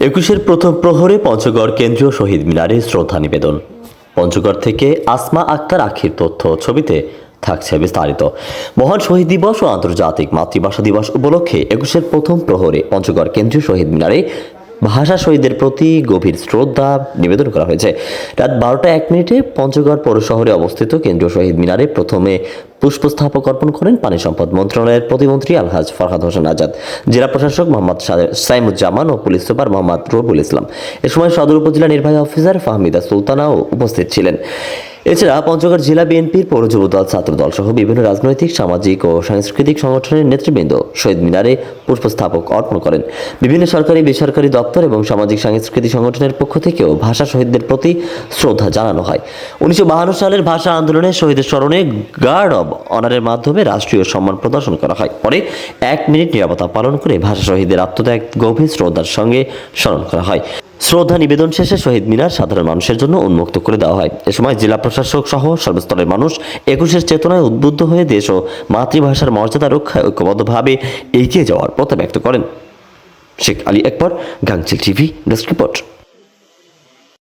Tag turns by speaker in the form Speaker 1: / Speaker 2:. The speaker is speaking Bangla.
Speaker 1: একুশের প্রথম প্রহরে পঞ্চগড় কেন্দ্রীয় শহীদ মিনারে শ্রদ্ধা নিবেদন। পঞ্চগড় থেকে আসমা আক্তার আখির তথ্য ছবিতে থাকছে বিস্তারিত। মহান শহীদ দিবস ও আন্তর্জাতিক মাতৃভাষা দিবস উপলক্ষে একুশের প্রথম প্রহরে পঞ্চগড় কেন্দ্রীয় শহীদ মিনারে ভাষা শহীদদের প্রতি গভীর শ্রদ্ধা নিবেদন করা হয়েছে। রাত 12:01 পঞ্চগড় পৌর শহরে অবস্থিত কেন্দ্রীয় শহীদ মিনারে প্রথমে পুষ্পস্তবক অর্পণ করেন পানি সম্পদ মন্ত্রণালয়ের প্রতিমন্ত্রী আলহাজ ফরহাদ হোসেন আজাদ, জেলা প্রশাসক মোহাম্মদ সাইমুজ্জামান ও পুলিশ সুপার মোহাম্মদ রবুল ইসলাম। এ সময় সদর উপজেলা নির্বাহী অফিসার ফাহমিদা সুলতানাও উপস্থিত ছিলেন। এছাড়া পঞ্চগড় জেলা বিএনপির পৌর যুবদল, ছাত্রদল সহ বিভিন্ন রাজনৈতিক, সামাজিক ও সাংস্কৃতিক সংগঠনের নেতৃবৃন্দ শহীদ মিনারে পুষ্পস্তবক অর্পণ করেন। বিভিন্ন সরকারি, বেসরকারি দপ্তর এবং সামাজিক সাংস্কৃতিক সংগঠনের পক্ষ থেকেও ভাষা শহীদদের প্রতি শ্রদ্ধা জানানো হয়। 1952 সালের ভাষা আন্দোলনে শহীদের স্মরণে গার্ড অব অনারের মাধ্যমে রাষ্ট্রীয় সম্মান প্রদর্শন করা হয়। পরে 1 মিনিট নীরবতা পালন করে ভাষা শহীদদের আত্মত্যাগ গভীর শ্রদ্ধার সঙ্গে স্মরণ করা হয়। শ্রদ্ধা নিবেদন শেষে শহীদ মিনার সাধারণ মানুষের জন্য উন্মুক্ত করে দেওয়া হয়। এ সময় জেলা প্রশাসক সহ সর্বস্তরের মানুষ একুশের চেতনায় উদ্বুদ্ধ হয়ে দেশ ও মাতৃভাষার মর্যাদা রক্ষায় ঐক্যবদ্ধভাবে এগিয়ে যাওয়ার প্রত্যয় ব্যক্ত করেন। শেখ আলী আকবর, গাংচিল টিভি, ডেস্ক রিপোর্ট।